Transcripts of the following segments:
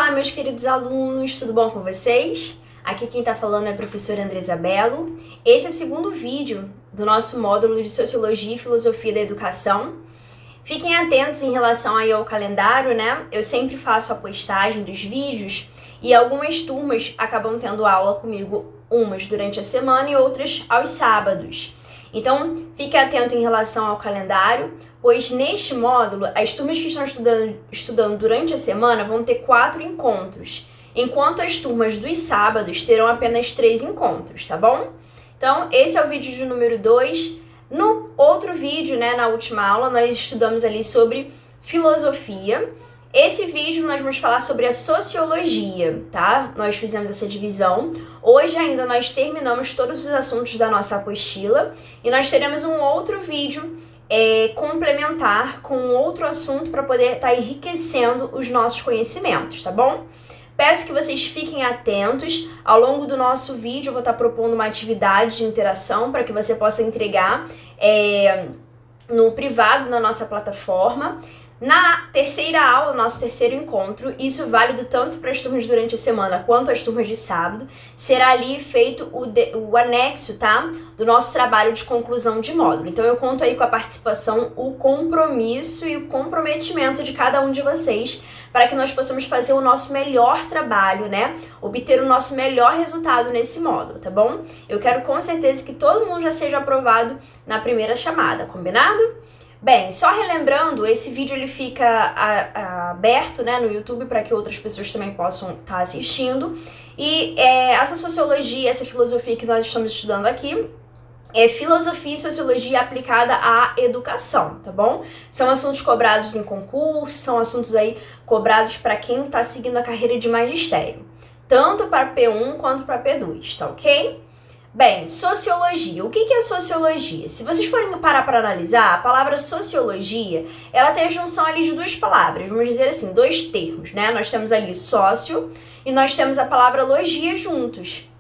Olá, meus queridos alunos, tudo bom com vocês? Aqui quem está falando é a professora Andresa Bello. Esse é o segundo vídeo do nosso módulo de Sociologia e Filosofia da Educação. Fiquem atentos em relação aí ao calendário, né? Eu sempre faço a postagem dos vídeos e algumas turmas acabam tendo aula comigo, umas durante a semana e outras aos sábados. Então, fique atento em relação ao calendário, pois neste módulo, as turmas que estão estudando durante a semana vão ter 4 encontros, enquanto as turmas dos sábados terão apenas 3 encontros, tá bom? Então, esse é o vídeo de número 2. No outro vídeo, né, na última aula, nós estudamos ali sobre filosofia. Esse vídeo nós vamos falar sobre a sociologia, tá? Nós fizemos essa divisão. Hoje ainda nós terminamos todos os assuntos da nossa apostila e nós teremos um outro vídeo complementar com outro assunto para poder estar enriquecendo os nossos conhecimentos, tá bom? Peço que vocês fiquem atentos. Ao longo do nosso vídeo eu vou estar propondo uma atividade de interação para que você possa entregar no privado na nossa plataforma. Na terceira aula, nosso terceiro encontro, isso é válido tanto para as turmas durante a semana quanto as turmas de sábado, será ali feito o anexo, tá? Do nosso trabalho de conclusão de módulo. Então eu conto aí com a participação, o compromisso e o comprometimento de cada um de vocês para que nós possamos fazer o nosso melhor trabalho, né? Obter o nosso melhor resultado nesse módulo, tá bom? Eu quero com certeza que todo mundo já seja aprovado na primeira chamada, combinado? Bem, só relembrando, esse vídeo ele fica aberto, né, no YouTube para que outras pessoas também possam estar assistindo. E essa sociologia, essa filosofia que nós estamos estudando aqui é filosofia e sociologia aplicada à educação, tá bom? São assuntos cobrados em concurso, são assuntos aí cobrados para quem está seguindo a carreira de magistério, tanto para P1 quanto para P2, tá ok? Bem, sociologia. O que é sociologia? Se vocês forem parar para analisar, a palavra sociologia, ela tem a junção ali de duas palavras, vamos dizer assim, 2 termos, né? Nós temos ali sócio e nós temos a palavra logia juntos.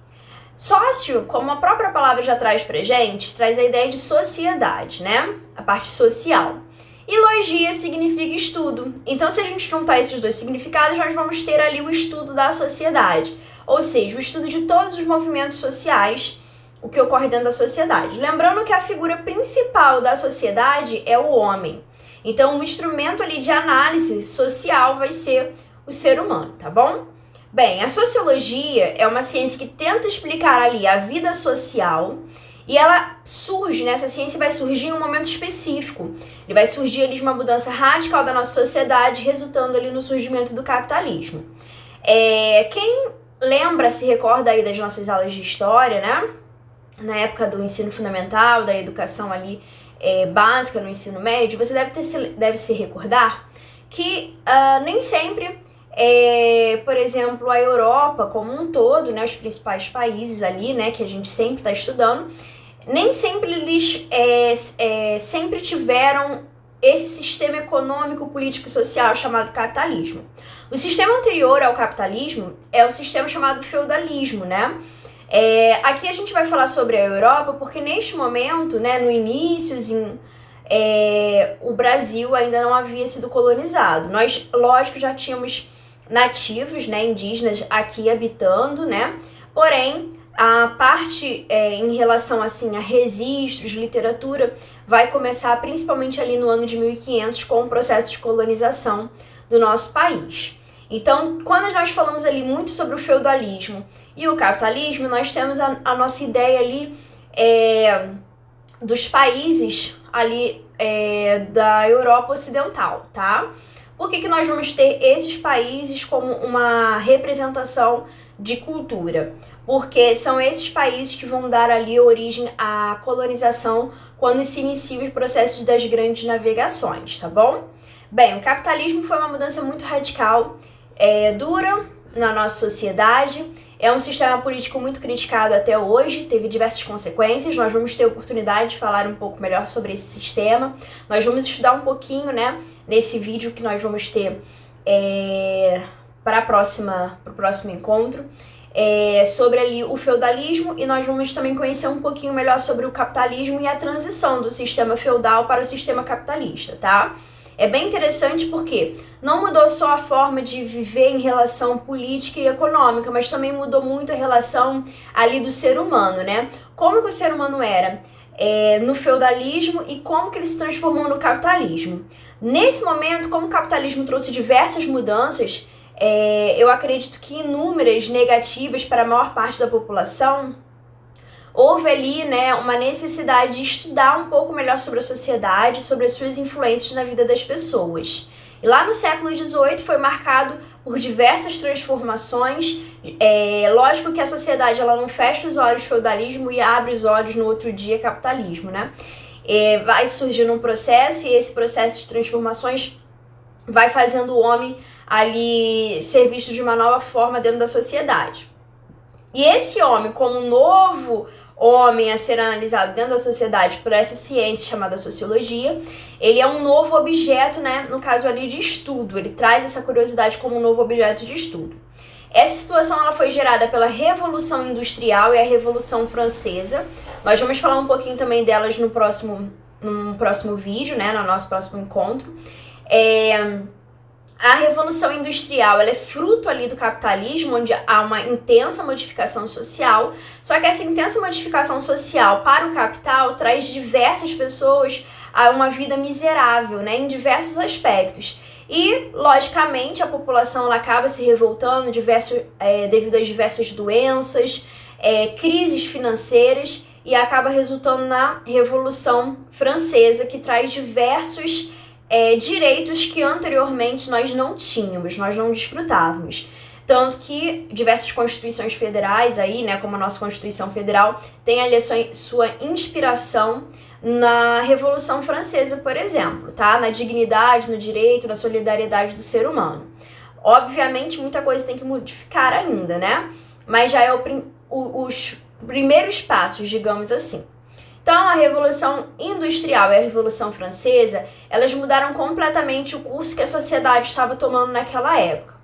Sócio, como a própria palavra já traz pra gente, traz a ideia de sociedade, né? A parte social. E logia significa estudo. Então, se a gente juntar esses dois significados, nós vamos ter ali o estudo da sociedade, ou seja, o estudo de todos os movimentos sociais, o que ocorre dentro da sociedade. Lembrando que a figura principal da sociedade é o homem. Então, o instrumento ali de análise social vai ser o ser humano, tá bom? Bem, a sociologia é uma ciência que tenta explicar ali a vida social e ela surge, né? Essa ciência vai surgir em um momento específico. Ele vai surgir ali de uma mudança radical da nossa sociedade, resultando ali no surgimento do capitalismo. Quem lembra, se recorda aí das nossas aulas de história, né? Na época do ensino fundamental, da educação ali básica no ensino médio, você deve se recordar que nem sempre, por exemplo, a Europa como um todo, né, os principais países ali, né, que a gente sempre está estudando, nem sempre eles sempre tiveram esse sistema econômico, político e social chamado capitalismo. O sistema anterior ao capitalismo é o sistema chamado feudalismo, né? Aqui a gente vai falar sobre a Europa porque neste momento, né, no iníciozinho, o Brasil ainda não havia sido colonizado. Nós, lógico, já tínhamos nativos, né, indígenas aqui habitando, né? Porém, a parte em relação assim a registros, literatura, vai começar principalmente ali no ano de 1500 com o processo de colonização do nosso país. Então, quando nós falamos ali muito sobre o feudalismo e o capitalismo, nós temos a nossa ideia ali dos países ali da Europa Ocidental, tá? Por que nós vamos ter esses países como uma representação de cultura? Porque são esses países que vão dar ali origem à colonização quando se iniciam os processos das grandes navegações, tá bom? Bem, o capitalismo foi uma mudança muito radical, dura na nossa sociedade, é um sistema político muito criticado até hoje, teve diversas consequências. Nós vamos ter oportunidade de falar um pouco melhor sobre esse sistema. Nós vamos estudar um pouquinho, né, nesse vídeo que nós vamos ter para o próximo encontro, sobre ali o feudalismo, e nós vamos também conhecer um pouquinho melhor sobre o capitalismo e a transição do sistema feudal para o sistema capitalista, tá? É bem interessante porque não mudou só a forma de viver em relação política e econômica, mas também mudou muito a relação ali do ser humano, né? Como que o ser humano era no feudalismo e como que ele se transformou no capitalismo. Nesse momento, como o capitalismo trouxe diversas mudanças, eu acredito que inúmeras negativas para a maior parte da população, houve ali, né, uma necessidade de estudar um pouco melhor sobre a sociedade, sobre as suas influências na vida das pessoas. E lá no século XVIII foi marcado por diversas transformações. Lógico que a sociedade ela não fecha os olhos feudalismo e abre os olhos no outro dia capitalismo, né? Vai surgindo um processo e esse processo de transformações vai fazendo o homem ali ser visto de uma nova forma dentro da sociedade. E esse homem, como um novo homem a ser analisado dentro da sociedade por essa ciência chamada sociologia, ele é um novo objeto, né, no caso ali de estudo, ele traz essa curiosidade como um novo objeto de estudo. Essa situação ela foi gerada pela Revolução Industrial e a Revolução Francesa. Nós vamos falar um pouquinho também delas no próximo vídeo, né, no nosso próximo encontro. A Revolução Industrial ela é fruto ali do capitalismo, onde há uma intensa modificação social, só que essa intensa modificação social para o capital traz diversas pessoas a uma vida miserável, né, em diversos aspectos. E, logicamente, a população ela acaba se revoltando devido às diversas doenças, crises financeiras, e acaba resultando na Revolução Francesa, que traz diversos direitos que anteriormente nós não tínhamos, nós não desfrutávamos. Tanto que diversas constituições federais aí, né, como a nossa Constituição Federal, tem ali a sua inspiração na Revolução Francesa, por exemplo, tá? Na dignidade, no direito, na solidariedade do ser humano. Obviamente, muita coisa tem que modificar ainda, né? Mas já é os primeiros passos, digamos assim. Então, a Revolução Industrial e a Revolução Francesa, elas mudaram completamente o curso que a sociedade estava tomando naquela época.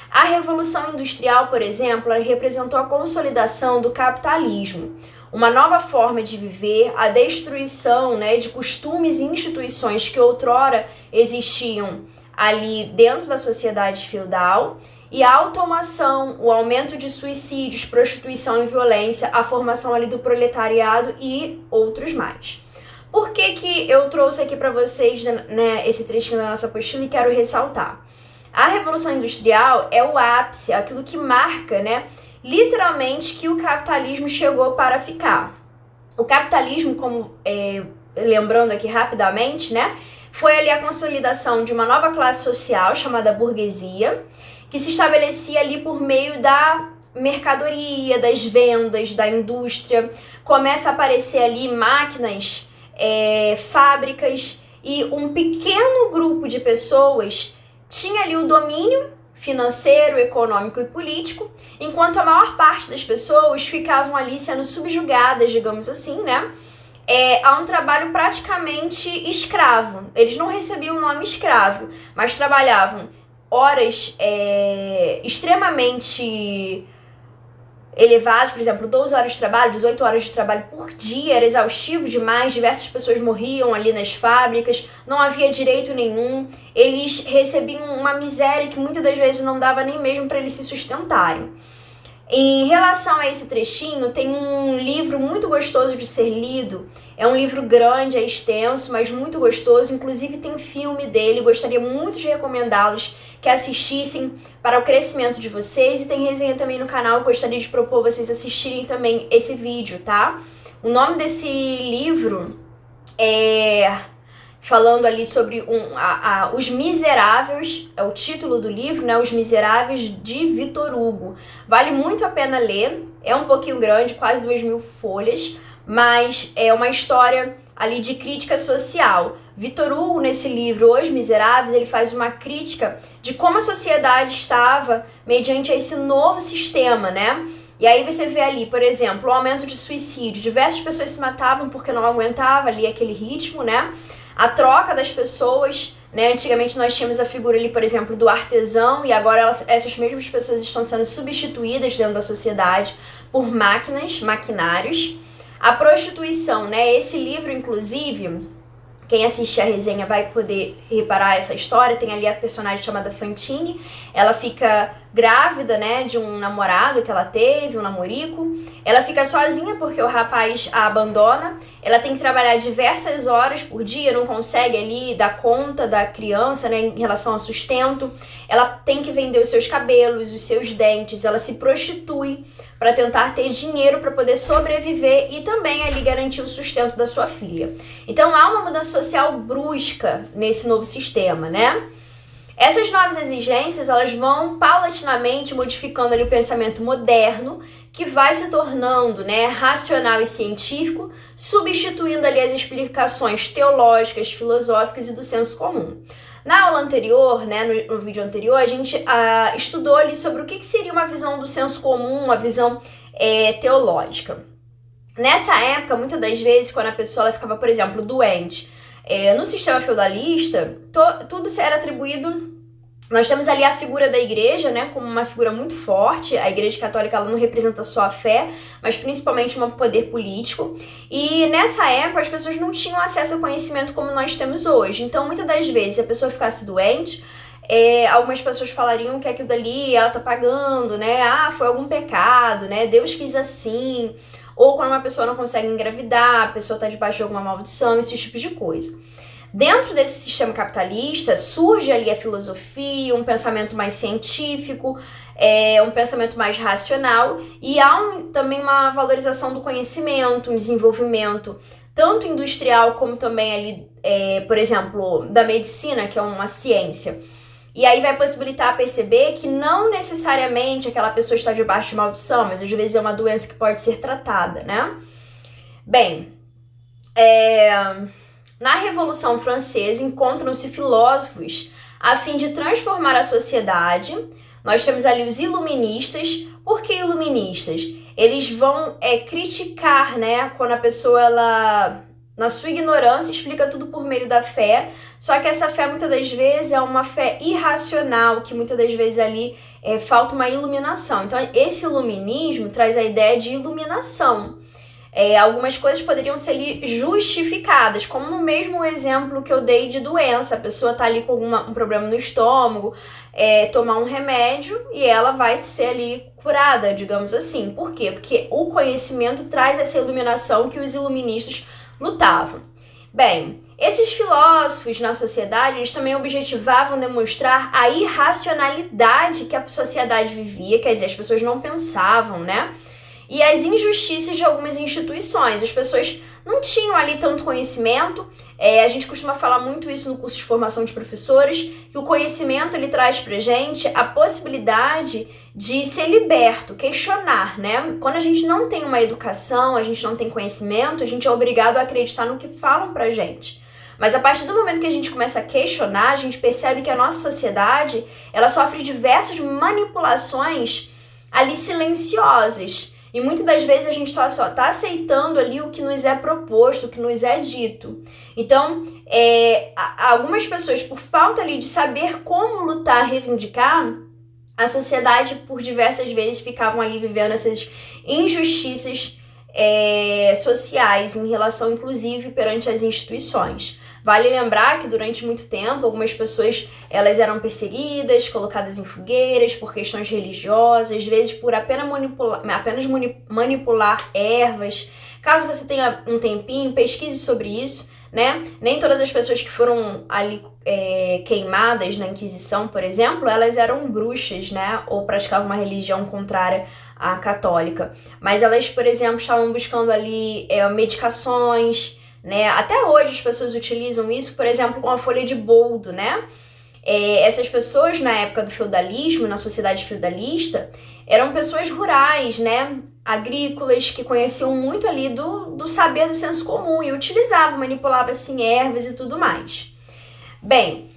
A Revolução Industrial, por exemplo, ela representou a consolidação do capitalismo, uma nova forma de viver, a destruição, né, de costumes e instituições que outrora existiam ali dentro da sociedade feudal, e a automação, o aumento de suicídios, prostituição e violência, a formação ali do proletariado e outros mais. Por que eu trouxe aqui para vocês, né, esse trechinho da nossa apostila e quero ressaltar? A Revolução Industrial é o ápice, aquilo que marca, né, literalmente que o capitalismo chegou para ficar. O capitalismo, como lembrando aqui rapidamente, né, foi ali a consolidação de uma nova classe social chamada burguesia, que se estabelecia ali por meio da mercadoria, das vendas, da indústria. Começa a aparecer ali máquinas, fábricas, e um pequeno grupo de pessoas tinha ali o domínio financeiro, econômico e político, enquanto a maior parte das pessoas ficavam ali sendo subjugadas, digamos assim, né? A um trabalho praticamente escravo. Eles não recebiam o nome escravo, mas trabalhavam horas extremamente elevadas, por exemplo, 12 horas de trabalho, 18 horas de trabalho por dia, era exaustivo demais, diversas pessoas morriam ali nas fábricas, não havia direito nenhum, eles recebiam uma miséria que muitas das vezes não dava nem mesmo para eles se sustentarem. Em relação a esse trechinho, tem um livro muito gostoso de ser lido. É um livro grande, é extenso, mas muito gostoso. Inclusive tem filme dele, gostaria muito de recomendá-los que assistissem para o crescimento de vocês. E tem resenha também no canal, gostaria de propor vocês assistirem também esse vídeo, tá? O nome desse livro falando ali sobre Os Miseráveis, é o título do livro, né? Os Miseráveis de Victor Hugo. Vale muito a pena ler, é um pouquinho grande, quase 2.000 folhas, mas é uma história ali de crítica social. Victor Hugo, nesse livro, Os Miseráveis, ele faz uma crítica de como a sociedade estava mediante esse novo sistema, né? E aí você vê ali, por exemplo, o aumento de suicídio. Diversas pessoas se matavam porque não aguentavam ali aquele ritmo, né? A troca das pessoas, né? Antigamente nós tínhamos a figura ali, por exemplo, do artesão, e agora essas mesmas pessoas estão sendo substituídas dentro da sociedade por maquinários. A prostituição, né? Esse livro, inclusive, Quem assistir a resenha vai poder reparar essa história. Tem ali a personagem chamada Fantine. Ela fica grávida, né, de um namorado que ela teve, um namorico. Ela fica sozinha porque o rapaz a abandona. Ela tem que trabalhar diversas horas por dia, não consegue ali dar conta da criança, né, em relação ao sustento. Ela tem que vender os seus cabelos, os seus dentes. Ela se prostitui para tentar ter dinheiro para poder sobreviver e também ali garantir o sustento da sua filha. Então há uma mudança social brusca nesse novo sistema, né? Essas novas exigências, elas vão paulatinamente modificando ali o pensamento moderno, que vai se tornando, né, racional e científico, substituindo ali as explicações teológicas, filosóficas e do senso comum. Na aula anterior, né, no vídeo anterior, a gente estudou ali sobre o que seria uma visão do senso comum, uma visão teológica. Nessa época, muitas das vezes, quando a pessoa ela ficava, por exemplo, doente, no sistema feudalista, tudo era atribuído. Nós temos ali a figura da igreja, né, como uma figura muito forte. A igreja católica ela não representa só a fé, mas principalmente um poder político. E nessa época as pessoas não tinham acesso ao conhecimento como nós temos hoje. Então, muitas das vezes, se a pessoa ficasse doente, algumas pessoas falariam que aquilo dali ela tá pagando, né? Ah, foi algum pecado, né? Deus quis assim. Ou quando uma pessoa não consegue engravidar, a pessoa tá debaixo de alguma maldição, esse tipo de coisa. Dentro desse sistema capitalista, surge ali a filosofia, um pensamento mais científico, um pensamento mais racional, e há também uma valorização do conhecimento, um desenvolvimento tanto industrial como também ali, por exemplo, da medicina, que é uma ciência. E aí vai possibilitar perceber que não necessariamente aquela pessoa está debaixo de maldição, mas às vezes é uma doença que pode ser tratada, né? Bem, na Revolução Francesa encontram-se filósofos a fim de transformar a sociedade. Nós temos ali os iluministas. Por que iluministas? Eles vão criticar, né, quando a pessoa, ela, na sua ignorância, explica tudo por meio da fé, só que essa fé muitas das vezes é uma fé irracional, que muitas das vezes ali falta uma iluminação. Então esse iluminismo traz a ideia de iluminação. Algumas coisas poderiam ser justificadas, como o mesmo exemplo que eu dei de doença. A pessoa tá ali com um problema no estômago, tomar um remédio e ela vai ser ali curada, digamos assim. Por quê? Porque o conhecimento traz essa iluminação que os iluministas lutavam. Bem, esses filósofos na sociedade, eles também objetivavam demonstrar a irracionalidade que a sociedade vivia, quer dizer, as pessoas não pensavam, né? E as injustiças de algumas instituições. As pessoas não tinham ali tanto conhecimento. A gente costuma falar muito isso no curso de formação de professores, que o conhecimento ele traz pra gente a possibilidade de ser liberto, questionar, né? Quando a gente não tem uma educação, a gente não tem conhecimento, a gente é obrigado a acreditar no que falam pra gente. Mas a partir do momento que a gente começa a questionar, a gente percebe que a nossa sociedade, ela sofre diversas manipulações ali silenciosas. E muitas das vezes a gente só está aceitando ali o que nos é proposto, o que nos é dito. Então, algumas pessoas, por falta ali de saber como lutar, reivindicar, a sociedade por diversas vezes ficavam ali vivendo essas injustiças sociais em relação, inclusive, perante as instituições. Vale lembrar que durante muito tempo algumas pessoas elas eram perseguidas, colocadas em fogueiras por questões religiosas, às vezes por apenas manipular ervas. Caso você tenha um tempinho, pesquise sobre isso, né? Nem todas as pessoas que foram ali queimadas na Inquisição, por exemplo, elas eram bruxas, né? Ou praticavam uma religião contrária à católica. Mas elas, por exemplo, estavam buscando ali medicações, né? Até hoje as pessoas utilizam isso, por exemplo, com a folha de boldo, né? Essas pessoas na época do feudalismo, na sociedade feudalista, eram pessoas rurais, né? Agrícolas, que conheciam muito ali do saber do senso comum e utilizavam, manipulavam assim ervas e tudo mais. Bem,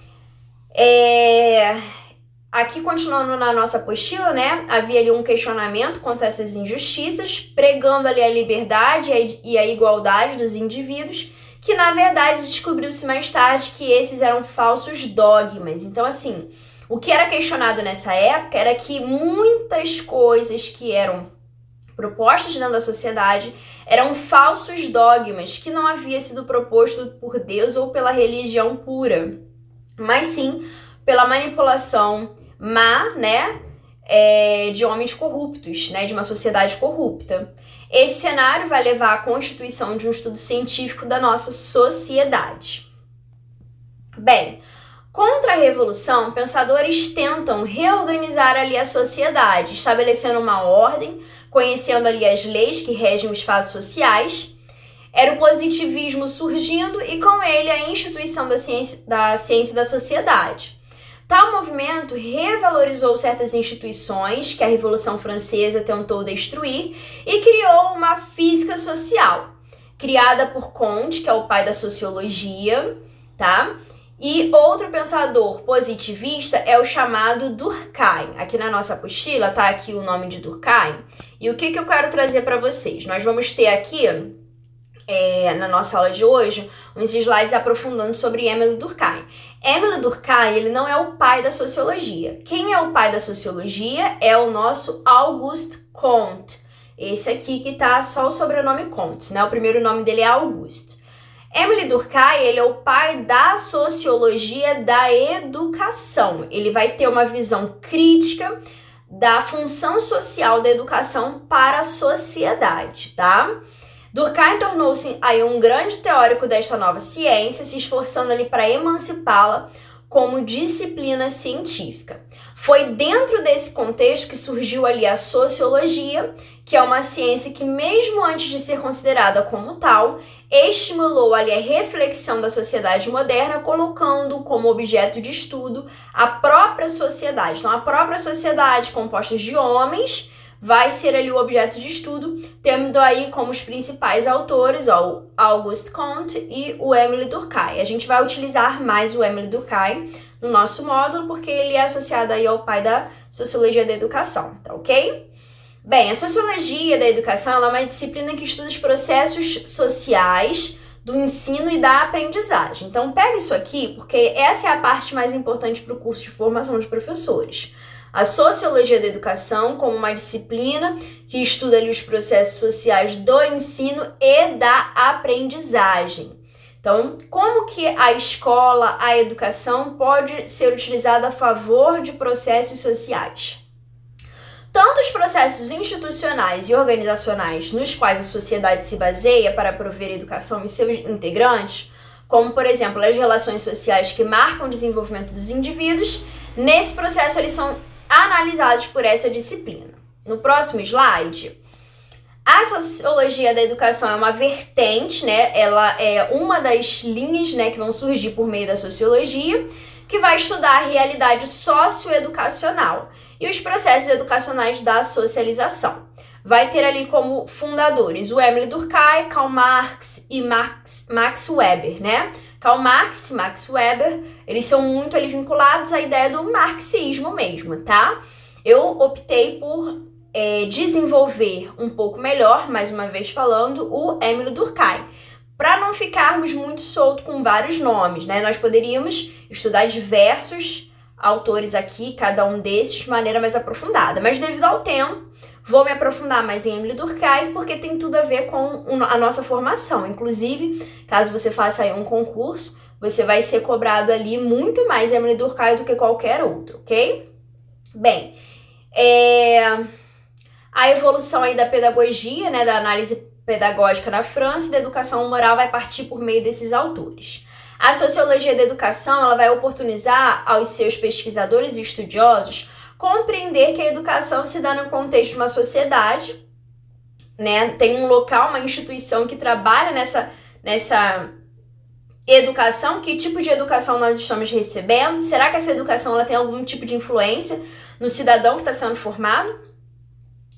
aqui continuando na nossa apostila, né? Havia ali um questionamento quanto a essas injustiças, pregando ali a liberdade e a igualdade dos indivíduos, que na verdade descobriu-se mais tarde que esses eram falsos dogmas. Então, assim, o que era questionado nessa época era que muitas coisas que eram propostas dentro da sociedade eram falsos dogmas que não havia sido proposto por Deus ou pela religião pura, mas sim pela manipulação má, né, de homens corruptos, né, de uma sociedade corrupta. Esse cenário vai levar à constituição de um estudo científico da nossa sociedade. Bem, contra a Revolução, pensadores tentam reorganizar ali a sociedade, estabelecendo uma ordem, conhecendo ali as leis que regem os fatos sociais. Era o positivismo surgindo e com ele a instituição da ciência e da sociedade. Tal movimento revalorizou certas instituições que a Revolução Francesa tentou destruir e criou uma física social, criada por Comte, que é o pai da sociologia, tá? E outro pensador positivista é o chamado Durkheim. Aqui na nossa apostila tá aqui o nome de Durkheim. E o que eu quero trazer para vocês? Nós vamos ter aqui, na nossa aula de hoje, uns slides aprofundando sobre Émile Durkheim. Émile Durkheim, ele não é o pai da sociologia. Quem é o pai da sociologia é o nosso Auguste Comte. Esse aqui que tá só o sobrenome Comte, né? O primeiro nome dele é Auguste. Émile Durkheim, ele é o pai da sociologia da educação. Ele vai ter uma visão crítica da função social da educação para a sociedade, tá? Durkheim tornou-se aí um grande teórico desta nova ciência, se esforçando ali para emancipá-la como disciplina científica. Foi dentro desse contexto que surgiu ali a sociologia, que é uma ciência que, mesmo antes de ser considerada como tal, estimulou ali a reflexão da sociedade moderna, colocando como objeto de estudo a própria sociedade. Então, a própria sociedade, composta de homens, vai ser ali o objeto de estudo, tendo aí como os principais autores o Auguste Comte e o Émile Durkheim. A gente vai utilizar mais o Émile Durkheim no nosso módulo, porque ele é associado aí ao pai da sociologia da educação, tá ok? Bem, a sociologia da educação ela é uma disciplina que estuda os processos sociais do ensino e da aprendizagem. Então, pega isso aqui, porque essa é a parte mais importante para o curso de formação de professores. A sociologia da educação como uma disciplina que estuda ali os processos sociais do ensino e da aprendizagem. Então, como que a escola, a educação pode ser utilizada a favor de processos sociais? Tanto os processos institucionais e organizacionais nos quais a sociedade se baseia para prover educação em seus integrantes, como, por exemplo, as relações sociais que marcam o desenvolvimento dos indivíduos, nesse processo eles são analisados por essa disciplina. No próximo slide, a sociologia da educação é uma vertente, né? Ela é uma das linhas, né, que vão surgir por meio da sociologia, que vai estudar a realidade socioeducacional e os processos educacionais da socialização. Vai ter ali como fundadores o Émile Durkheim, Karl Marx e Max Weber, né? Karl Marx e Max Weber, eles são muito ali vinculados à ideia do marxismo mesmo, tá? Eu optei por desenvolver um pouco melhor, mais uma vez falando, o Émile Durkheim, para não ficarmos muito soltos com vários nomes, né? Nós poderíamos estudar diversos autores aqui, cada um desses de maneira mais aprofundada, mas devido ao tempo, vou me aprofundar mais em Émile Durkheim, porque tem tudo a ver com a nossa formação. Inclusive, caso você faça aí um concurso, você vai ser cobrado ali muito mais Émile Durkheim do que qualquer outro, ok? Bem, a evolução aí da pedagogia, né, da análise pedagógica na França e da educação moral vai partir por meio desses autores. A sociologia da educação ela vai oportunizar aos seus pesquisadores e estudiosos compreender que a educação se dá no contexto de uma sociedade, né? Tem um local, uma instituição que trabalha nessa educação. Que tipo de educação nós estamos recebendo? Será que essa educação ela tem algum tipo de influência no cidadão que está sendo formado?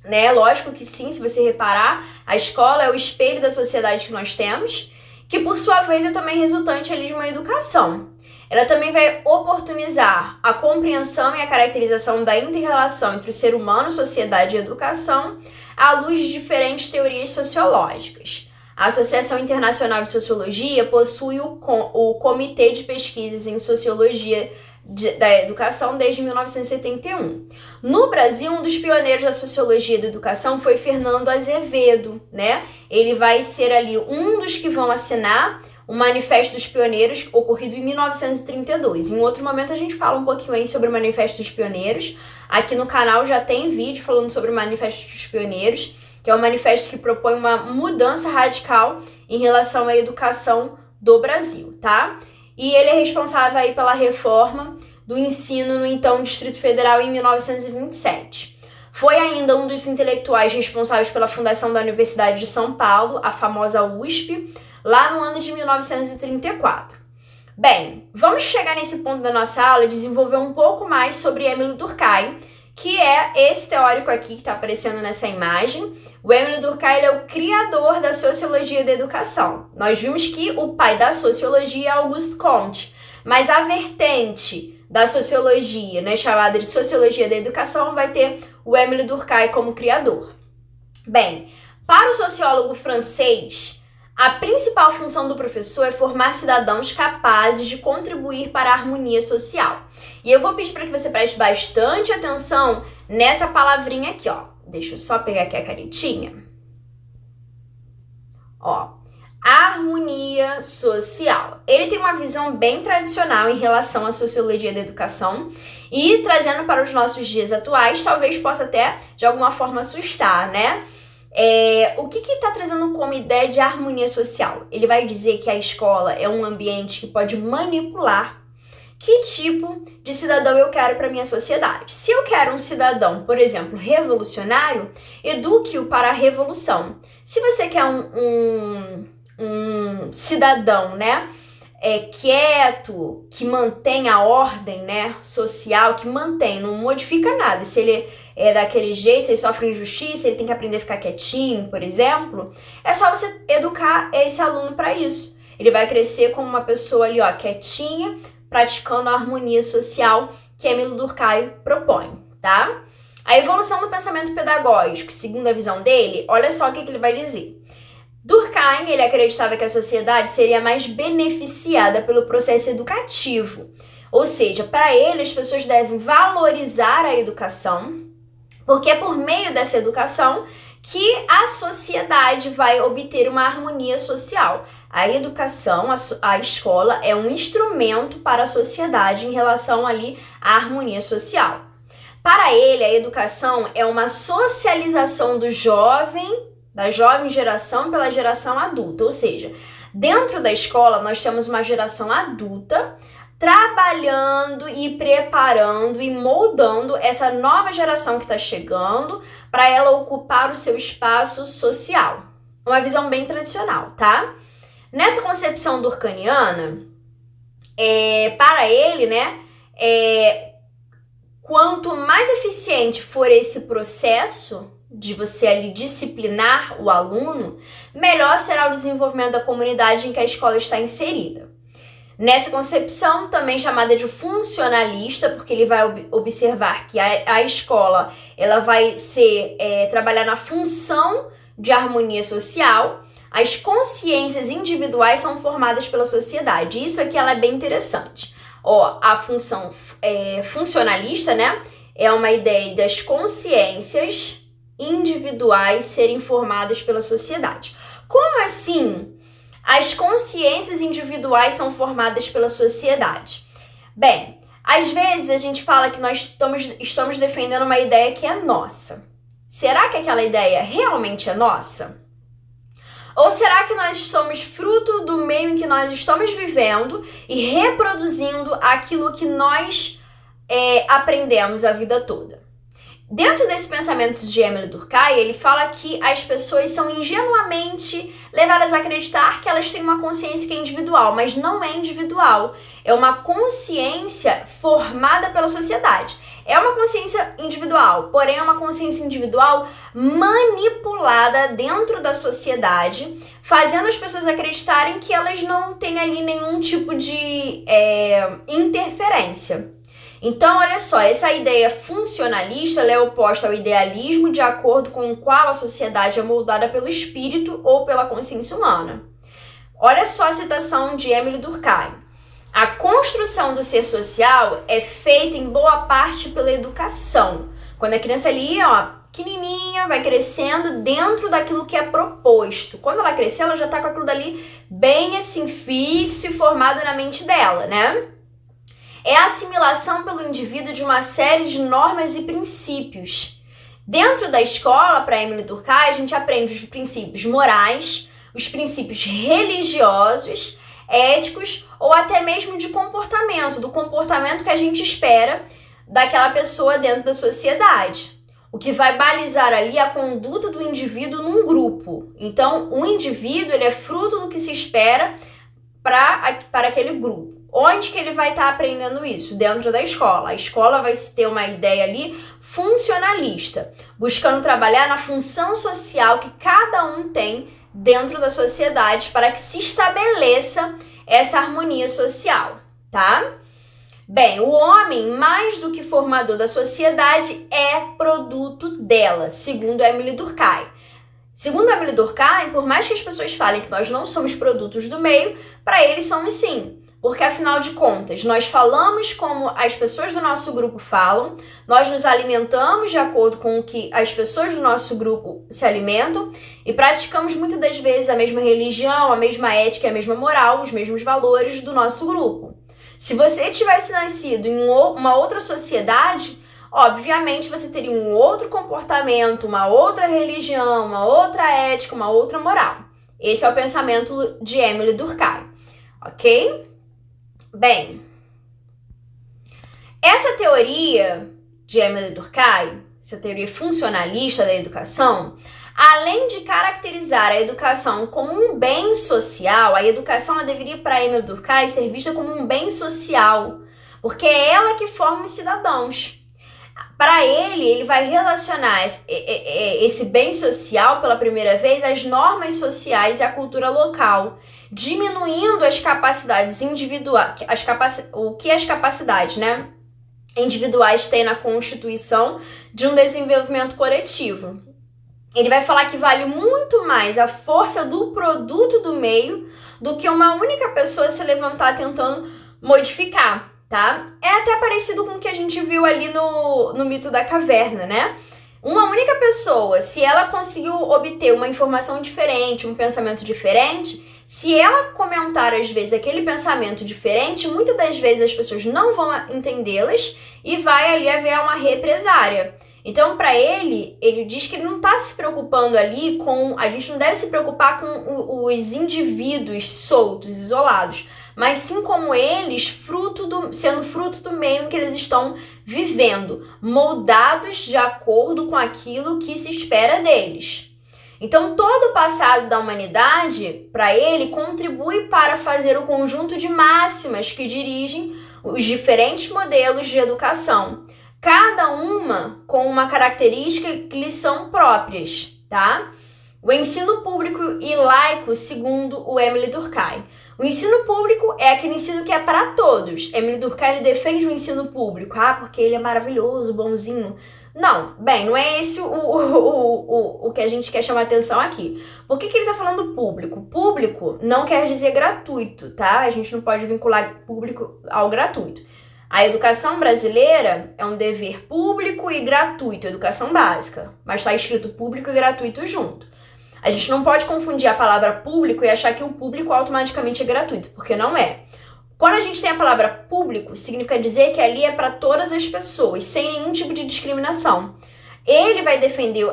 Né? Lógico que sim, se você reparar, a escola é o espelho da sociedade que nós temos, que por sua vez é também resultante ali de uma educação. Ela também vai oportunizar a compreensão e a caracterização da inter-relação entre o ser humano, sociedade e educação, à luz de diferentes teorias sociológicas. A Associação Internacional de Sociologia possui o Comitê de Pesquisas em Sociologia da educação desde 1971. No Brasil, um dos pioneiros da sociologia da educação foi Fernando Azevedo, né? Ele vai ser ali um dos que vão assinar o Manifesto dos Pioneiros, ocorrido em 1932. Em outro momento a gente fala um pouquinho aí sobre o Manifesto dos Pioneiros. Aqui no canal já tem vídeo falando sobre o Manifesto dos Pioneiros, que é um manifesto que propõe uma mudança radical em relação à educação do Brasil, tá? E ele é responsável aí pela reforma do ensino no então Distrito Federal em 1927. Foi ainda um dos intelectuais responsáveis pela fundação da Universidade de São Paulo, a famosa USP, lá no ano de 1934. Bem, vamos chegar nesse ponto da nossa aula e desenvolver um pouco mais sobre Émile Durkheim, que é esse teórico aqui que está aparecendo nessa imagem. O Émile Durkheim ele é o criador da sociologia da educação. Nós vimos que o pai da sociologia é Auguste Comte, mas a vertente da sociologia, né, chamada de sociologia da educação, vai ter o Émile Durkheim como criador. Bem, para o sociólogo francês, a principal função do professor é formar cidadãos capazes de contribuir para a harmonia social. E eu vou pedir para que você preste bastante atenção nessa palavrinha aqui, ó. Deixa eu só pegar aqui a canetinha. Ó, harmonia social. Ele tem uma visão bem tradicional em relação à sociologia da educação e trazendo para os nossos dias atuais, talvez possa até de alguma forma assustar, né? O que está trazendo como ideia de harmonia social? Ele vai dizer que a escola é um ambiente que pode manipular que tipo de cidadão eu quero para minha sociedade. Se eu quero um cidadão, por exemplo, revolucionário, eduque-o para a revolução. Se você quer um cidadão, né, quieto, que mantém a ordem, né, social, que mantém, não modifica nada. Se ele é daquele jeito, se ele sofre injustiça, ele tem que aprender a ficar quietinho, por exemplo, é só você educar esse aluno para isso. Ele vai crescer como uma pessoa ali, ó, quietinha, praticando a harmonia social que Émile Durkheim propõe, tá? A evolução do pensamento pedagógico, segundo a visão dele, olha só o que ele vai dizer. Durkheim, ele acreditava que a sociedade seria mais beneficiada pelo processo educativo. Ou seja, para ele, as pessoas devem valorizar a educação, porque é por meio dessa educação que a sociedade vai obter uma harmonia social. A educação, a escola, é um instrumento para a sociedade em relação ali à harmonia social. Para ele, a educação é uma socialização do jovem, da jovem geração pela geração adulta. Ou seja, dentro da escola nós temos uma geração adulta trabalhando e preparando e moldando essa nova geração que está chegando para ela ocupar o seu espaço social. Uma visão bem tradicional, tá? Nessa concepção durkheimiana, para ele, né, quanto mais eficiente for esse processo de você ali disciplinar o aluno, melhor será o desenvolvimento da comunidade em que a escola está inserida. Nessa concepção, também chamada de funcionalista, porque ele vai observar que a escola ela vai trabalhar na função de harmonia social, as consciências individuais são formadas pela sociedade. Isso aqui ela é bem interessante. Ó, a função funcionalista, né, é uma ideia das consciências individuais serem formadas pela sociedade. Como assim as consciências individuais são formadas pela sociedade? Bem, às vezes a gente fala que nós estamos defendendo uma ideia que é nossa. Será que aquela ideia realmente é nossa? Ou será que nós somos fruto do meio em que nós estamos vivendo e reproduzindo aquilo que nós aprendemos a vida toda? Dentro desse pensamento de Émile Durkheim, ele fala que as pessoas são ingenuamente levadas a acreditar que elas têm uma consciência que é individual, mas não é individual. É uma consciência formada pela sociedade. É uma consciência individual, porém é uma consciência individual manipulada dentro da sociedade, fazendo as pessoas acreditarem que elas não têm ali nenhum tipo de interferência. Então, olha só, essa ideia funcionalista ela é oposta ao idealismo de acordo com o qual a sociedade é moldada pelo espírito ou pela consciência humana. Olha só a citação de Émile Durkheim. A construção do ser social é feita em boa parte pela educação. Quando a criança ali, pequenininha, vai crescendo dentro daquilo que é proposto. Quando ela crescer, ela já tá com aquilo dali bem assim, fixo e formado na mente dela, né? É a assimilação pelo indivíduo de uma série de normas e princípios. Dentro da escola, para Émile Durkheim, a gente aprende os princípios morais, os princípios religiosos, éticos ou até mesmo de comportamento, do comportamento que a gente espera daquela pessoa dentro da sociedade. O que vai balizar ali a conduta do indivíduo num grupo. Então, o indivíduo ele é fruto do que se espera para aquele grupo. Onde que ele vai estar aprendendo isso? Dentro da escola. A escola vai ter uma ideia ali funcionalista, buscando trabalhar na função social que cada um tem dentro da sociedade para que se estabeleça essa harmonia social, tá? Bem, o homem, mais do que formador da sociedade, é produto dela, segundo Émile Durkheim. Segundo Émile Durkheim, por mais que as pessoas falem que nós não somos produtos do meio, para eles somos sim. Porque, afinal de contas, nós falamos como as pessoas do nosso grupo falam, nós nos alimentamos de acordo com o que as pessoas do nosso grupo se alimentam e praticamos muitas das vezes a mesma religião, a mesma ética, a mesma moral, os mesmos valores do nosso grupo. Se você tivesse nascido em uma outra sociedade, obviamente você teria um outro comportamento, uma outra religião, uma outra ética, uma outra moral. Esse é o pensamento de Émile Durkheim, ok? Bem, essa teoria de Émile Durkheim, essa teoria funcionalista da educação, além de caracterizar a educação como um bem social, a educação ela deveria para Émile Durkheim ser vista como um bem social, porque é ela que forma os cidadãos. Para ele vai relacionar esse bem social pela primeira vez às normas sociais e à cultura local, diminuindo as capacidades individuais, as capacidades, né, individuais têm na constituição de um desenvolvimento coletivo. Ele vai falar que vale muito mais a força do produto do meio do que uma única pessoa se levantar tentando modificar. Tá? É até parecido com o que a gente viu ali no mito da caverna, né? Uma única pessoa, se ela conseguiu obter uma informação diferente, um pensamento diferente, se ela comentar às vezes aquele pensamento diferente, muitas das vezes as pessoas não vão entendê-las e vai ali haver uma represária. Então, para ele diz que ele não está se preocupando ali com... A gente não deve se preocupar com os indivíduos soltos, isolados, mas sim como eles, sendo fruto do meio em que eles estão vivendo, moldados de acordo com aquilo que se espera deles. Então, todo o passado da humanidade, para ele, contribui para fazer o conjunto de máximas que dirigem os diferentes modelos de educação, cada uma com uma característica que lhes são próprias, tá? O ensino público e laico, segundo o Émile Durkheim. O ensino público é aquele ensino que é para todos. Émile Durkheim ele defende o ensino público, porque ele é maravilhoso, bonzinho. Não, bem, não é esse o que a gente quer chamar atenção aqui. Por que ele está falando público? Público não quer dizer gratuito, tá? A gente não pode vincular público ao gratuito. A educação brasileira é um dever público e gratuito, educação básica, mas está escrito público e gratuito junto. A gente não pode confundir a palavra público e achar que o público automaticamente é gratuito, porque não é. Quando a gente tem a palavra público, significa dizer que ali é para todas as pessoas, sem nenhum tipo de discriminação. Ele vai defender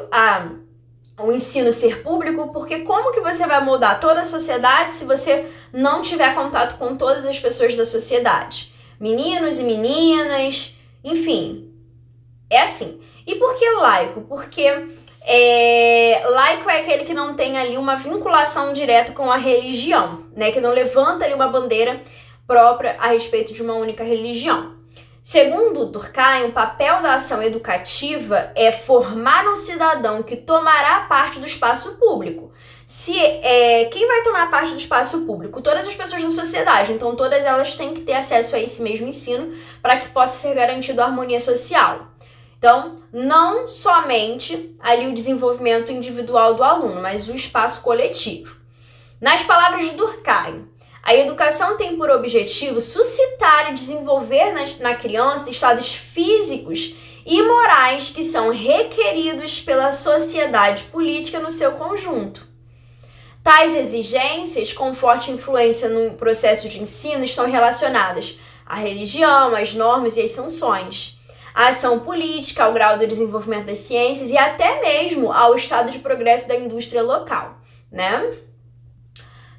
o ensino ser público, porque como que você vai moldar toda a sociedade se você não tiver contato com todas as pessoas da sociedade? Meninos e meninas, enfim, é assim. E por que laico? Porque laico é aquele que não tem ali uma vinculação direta com a religião, né? Que não levanta ali uma bandeira própria a respeito de uma única religião. Segundo Durkheim, o papel da ação educativa é formar um cidadão que tomará parte do espaço público. Quem vai tomar parte do espaço público? Todas as pessoas da sociedade, então todas elas têm que ter acesso a esse mesmo ensino para que possa ser garantida a harmonia social. Então, não somente ali o desenvolvimento individual do aluno, mas o espaço coletivo. Nas palavras de Durkheim, A educação tem por objetivo suscitar e desenvolver na criança estados físicos e morais que são requeridos pela sociedade política no seu conjunto. Tais exigências, com forte influência no processo de ensino, estão relacionadas à religião, às normas e às sanções, à ação política, ao grau do desenvolvimento das ciências e até mesmo ao estado de progresso da indústria local, né?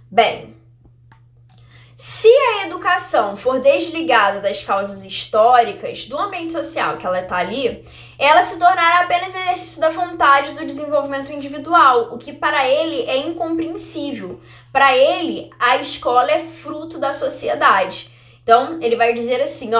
Bem, se a educação for desligada das causas históricas do ambiente social que ela está ali, ela se tornará apenas exercício da vontade do desenvolvimento individual, o que para ele é incompreensível. Para ele, a escola é fruto da sociedade. Então, ele vai dizer assim,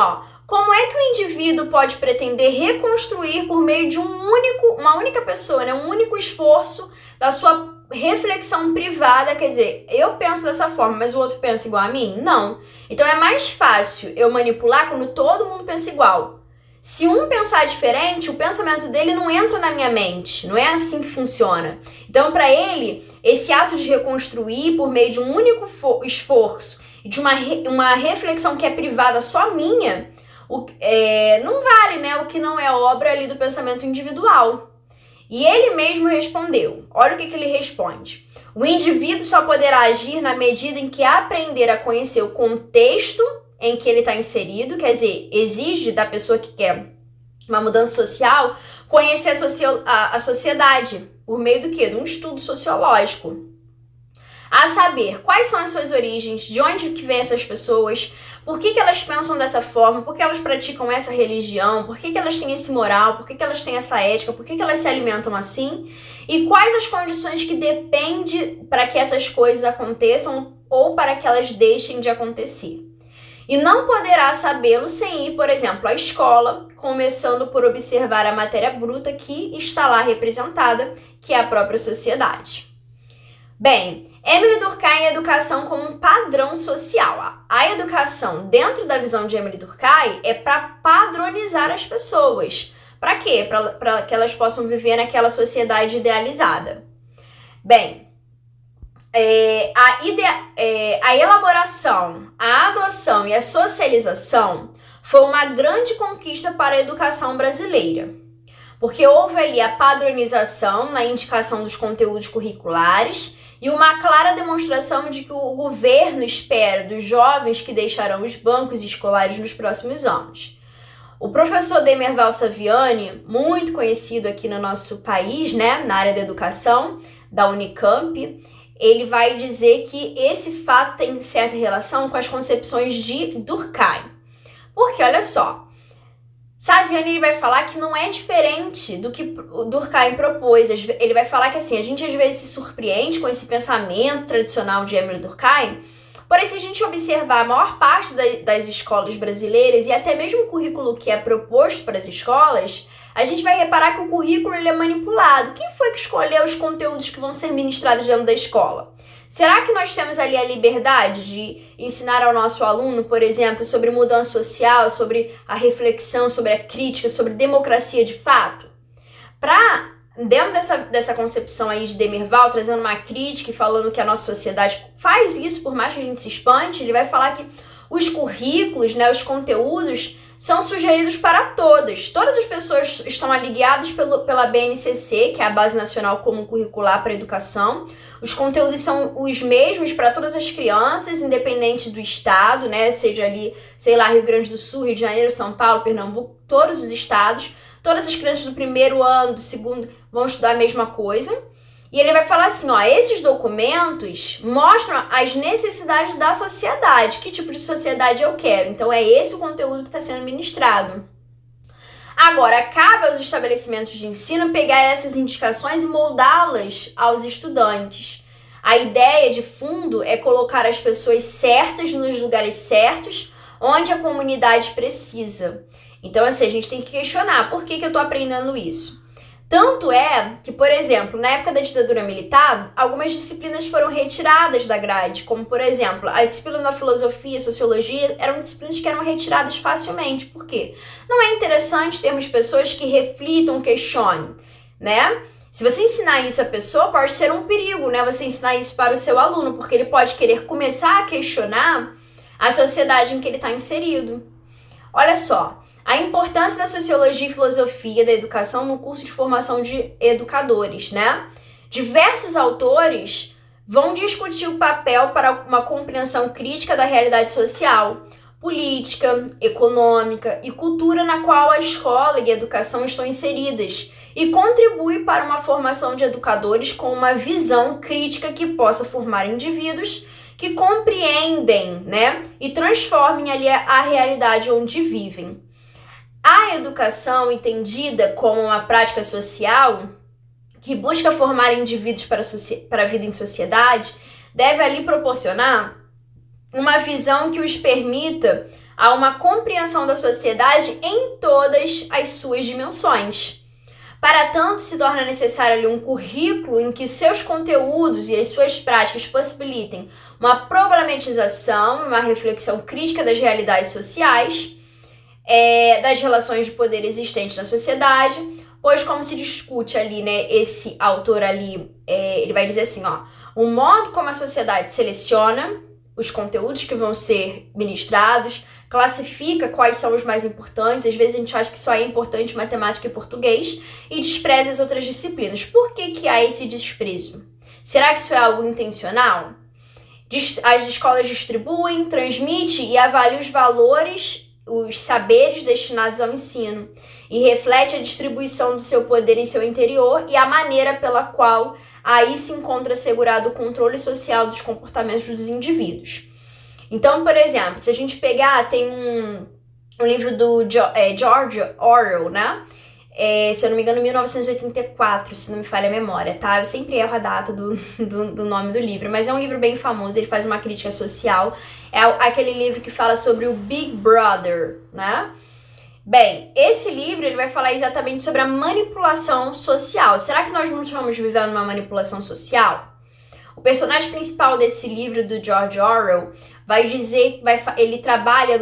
como é que o indivíduo pode pretender reconstruir por meio de uma única pessoa, né, um único esforço da sua reflexão privada? Quer dizer, eu penso dessa forma, mas o outro pensa igual a mim? Não. Então é mais fácil eu manipular quando todo mundo pensa igual. Se um pensar diferente, o pensamento dele não entra na minha mente. Não é assim que funciona. Então, para ele, esse ato de reconstruir por meio de um único esforço e de uma reflexão que é privada só minha, não vale, né? O que não é obra ali do pensamento individual. E ele mesmo respondeu. Olha o que ele responde. O indivíduo só poderá agir na medida em que aprender a conhecer o contexto em que ele está inserido, quer dizer, exige da pessoa que quer uma mudança social, conhecer a sociedade, por meio do quê? De um estudo sociológico. A saber, quais são as suas origens, de onde que vêm essas pessoas, por que elas pensam dessa forma, por que elas praticam essa religião, por que elas têm esse moral, por que elas têm essa ética, por que elas se alimentam assim, e quais as condições que dependem para que essas coisas aconteçam ou para que elas deixem de acontecer. E não poderá sabê-lo sem ir, por exemplo, à escola, começando por observar a matéria bruta que está lá representada, que é a própria sociedade. Bem, Émile Durkheim é educação como um padrão social. A educação, dentro da visão de Émile Durkheim, é para padronizar as pessoas. Para quê? Para que elas possam viver naquela sociedade idealizada. Bem, a elaboração, a adoção e a socialização foi uma grande conquista para a educação brasileira, porque houve ali a padronização na indicação dos conteúdos curriculares e uma clara demonstração de que o governo espera dos jovens que deixarão os bancos escolares nos próximos anos. O professor Demerval Saviani, muito conhecido aqui no nosso país, né, na área da educação, da Unicamp, ele vai dizer que esse fato tem certa relação com as concepções de Durkheim. Porque, olha só, Saviani ele vai falar que não é diferente do que o Durkheim propôs. Ele vai falar que assim, a gente às vezes se surpreende com esse pensamento tradicional de Émile Durkheim, porém se a gente observar a maior parte das escolas brasileiras e até mesmo o currículo que é proposto para as escolas, a gente vai reparar que o currículo ele é manipulado. Quem foi que escolheu os conteúdos que vão ser ministrados dentro da escola? Será que nós temos ali a liberdade de ensinar ao nosso aluno, por exemplo, sobre mudança social, sobre a reflexão, sobre a crítica, sobre democracia de fato? Dentro dessa concepção aí de Demerval, trazendo uma crítica e falando que a nossa sociedade faz isso, por mais que a gente se espante, ele vai falar que os currículos, né, os conteúdos, são sugeridos para todas. Todas as pessoas estão ali guiadas pela BNCC, que é a Base Nacional Comum Curricular para a Educação. Os conteúdos são os mesmos para todas as crianças, independente do estado, né? Seja ali, sei lá, Rio Grande do Sul, Rio de Janeiro, São Paulo, Pernambuco, todos os estados. Todas as crianças do primeiro ano, do segundo, vão estudar a mesma coisa. E ele vai falar assim, esses documentos mostram as necessidades da sociedade. Que tipo de sociedade eu quero? Então é esse o conteúdo que está sendo ministrado. Agora, cabe aos estabelecimentos de ensino pegar essas indicações e moldá-las aos estudantes. A ideia de fundo é colocar as pessoas certas nos lugares certos, onde a comunidade precisa. Então, assim, a gente tem que questionar por que eu estou aprendendo isso. Tanto é que, por exemplo, na época da ditadura militar, algumas disciplinas foram retiradas da grade, como, por exemplo, a disciplina da filosofia e sociologia eram disciplinas que eram retiradas facilmente. Por quê? Não é interessante termos pessoas que reflitam, questionem, né? Se você ensinar isso à pessoa, pode ser um perigo, né? Você ensinar isso para o seu aluno, porque ele pode querer começar a questionar a sociedade em que ele está inserido. Olha só, a importância da sociologia e filosofia da educação no curso de formação de educadores, né? Diversos autores vão discutir o papel para uma compreensão crítica da realidade social, política, econômica e cultura na qual a escola e a educação estão inseridas, e contribui para uma formação de educadores com uma visão crítica que possa formar indivíduos que compreendem, né, e transformem ali a realidade onde vivem. A educação, entendida como uma prática social que busca formar indivíduos para a vida em sociedade, deve ali proporcionar uma visão que os permita a uma compreensão da sociedade em todas as suas dimensões. Para tanto, se torna necessário ali um currículo em que seus conteúdos e as suas práticas possibilitem uma problematização, uma reflexão crítica das realidades sociais, das relações de poder existentes na sociedade, pois como se discute ali, né, esse autor ali, ele vai dizer assim, ó, o modo como a sociedade seleciona os conteúdos que vão ser ministrados, classifica quais são os mais importantes. Às vezes a gente acha que só é importante matemática e português e despreza as outras disciplinas. Por que há esse desprezo? Será que isso é algo intencional? As escolas distribuem, transmitem e avaliam os valores, os saberes destinados ao ensino e reflete a distribuição do seu poder em seu interior e a maneira pela qual aí se encontra assegurado o controle social dos comportamentos dos indivíduos. Então, por exemplo, se a gente pegar, tem um livro do George Orwell, né? Se eu não me engano, 1984, se não me falha a memória, tá? Eu sempre erro a data do nome do livro, mas é um livro bem famoso, ele faz uma crítica social. É aquele livro que fala sobre o Big Brother, né? Bem, esse livro ele vai falar exatamente sobre a manipulação social. Será que nós não estamos vivendo uma manipulação social? O personagem principal desse livro do George Orwell vai dizer que ele trabalha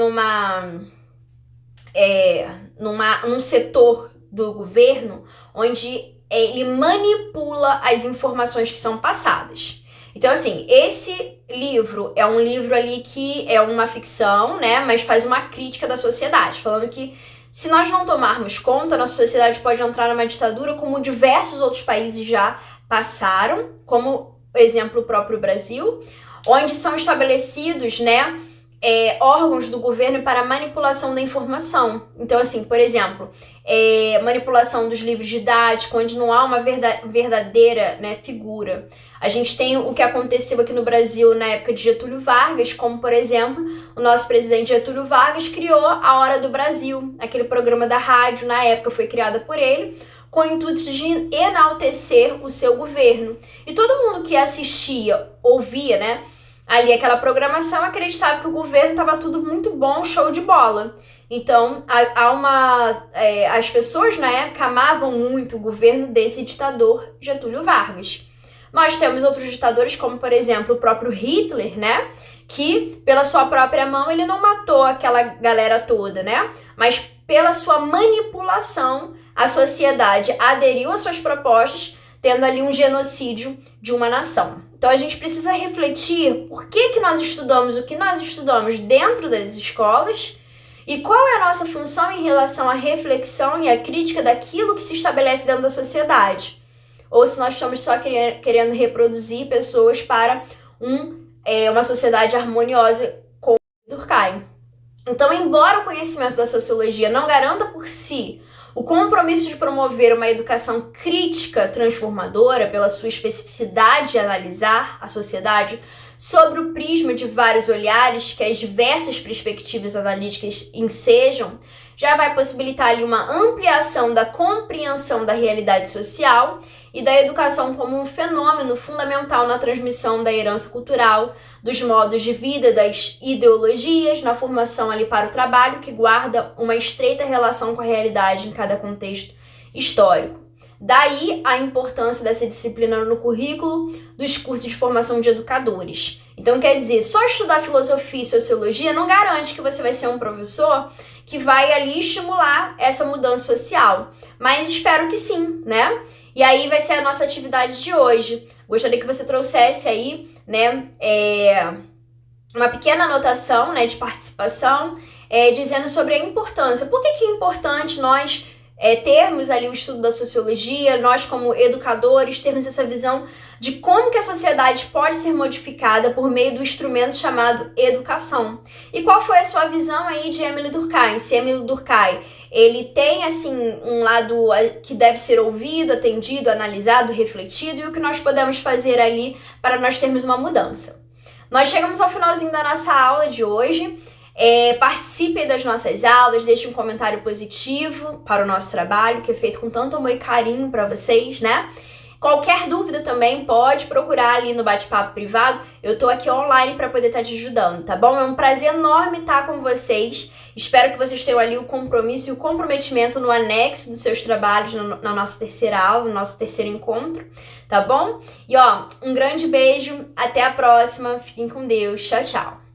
num setor do governo onde ele manipula as informações que são passadas. Então, assim, esse livro é um livro ali que é uma ficção, né, mas faz uma crítica da sociedade, falando que se nós não tomarmos conta, nossa sociedade pode entrar numa ditadura, como diversos outros países já passaram, como exemplo o próprio Brasil, onde são estabelecidos, né, órgãos do governo para manipulação da informação. Então, assim, por exemplo, manipulação dos livros didáticos, onde não há uma verdadeira, né, figura. A gente tem o que aconteceu aqui no Brasil na época de Getúlio Vargas, como, por exemplo, o nosso presidente Getúlio Vargas criou a Hora do Brasil, aquele programa da rádio, na época foi criada por ele, com o intuito de enaltecer o seu governo. E todo mundo que assistia, ouvia, né, ali aquela programação, acreditava que o governo estava tudo muito bom, show de bola. Então, as pessoas na época amavam muito o governo desse ditador Getúlio Vargas. Nós temos outros ditadores, como, por exemplo, o próprio Hitler, né? Que, pela sua própria mão, ele não matou aquela galera toda, né? Mas, pela sua manipulação, a sociedade aderiu às suas propostas, tendo ali um genocídio de uma nação. Então, a gente precisa refletir por que nós estudamos o que nós estudamos dentro das escolas e qual é a nossa função em relação à reflexão e à crítica daquilo que se estabelece dentro da sociedade. Ou se nós estamos só querendo reproduzir pessoas para uma sociedade harmoniosa como Durkheim. Então, embora o conhecimento da sociologia não garanta por si o compromisso de promover uma educação crítica transformadora pela sua especificidade de analisar a sociedade sobre o prisma de vários olhares que as diversas perspectivas analíticas ensejam, já vai possibilitar ali uma ampliação da compreensão da realidade social e da educação como um fenômeno fundamental na transmissão da herança cultural, dos modos de vida, das ideologias, na formação ali para o trabalho, que guarda uma estreita relação com a realidade em cada contexto histórico. Daí a importância dessa disciplina no currículo dos cursos de formação de educadores. Então, quer dizer, só estudar filosofia e sociologia não garante que você vai ser um professor que vai ali estimular essa mudança social. Mas espero que sim, né? E aí vai ser a nossa atividade de hoje. Gostaria que você trouxesse aí, né, uma pequena anotação, né, de participação, dizendo sobre a importância. Por que é importante nós termos ali o estudo da sociologia, nós como educadores, termos essa visão de como que a sociedade pode ser modificada por meio do instrumento chamado educação. E qual foi a sua visão aí de Émile Durkheim? Se Émile Durkheim, ele tem, assim, um lado que deve ser ouvido, atendido, analisado, refletido, e o que nós podemos fazer ali para nós termos uma mudança. Nós chegamos ao finalzinho da nossa aula de hoje. Participe das nossas aulas, deixe um comentário positivo para o nosso trabalho, que é feito com tanto amor e carinho para vocês, né? Qualquer dúvida também pode procurar ali no bate-papo privado. Eu tô aqui online para poder estar te ajudando, tá bom? É um prazer enorme estar com vocês. Espero que vocês tenham ali o compromisso e o comprometimento no anexo dos seus trabalhos na nossa terceira aula, no nosso terceiro encontro, tá bom? E ó, um grande beijo, até a próxima, fiquem com Deus, tchau, tchau!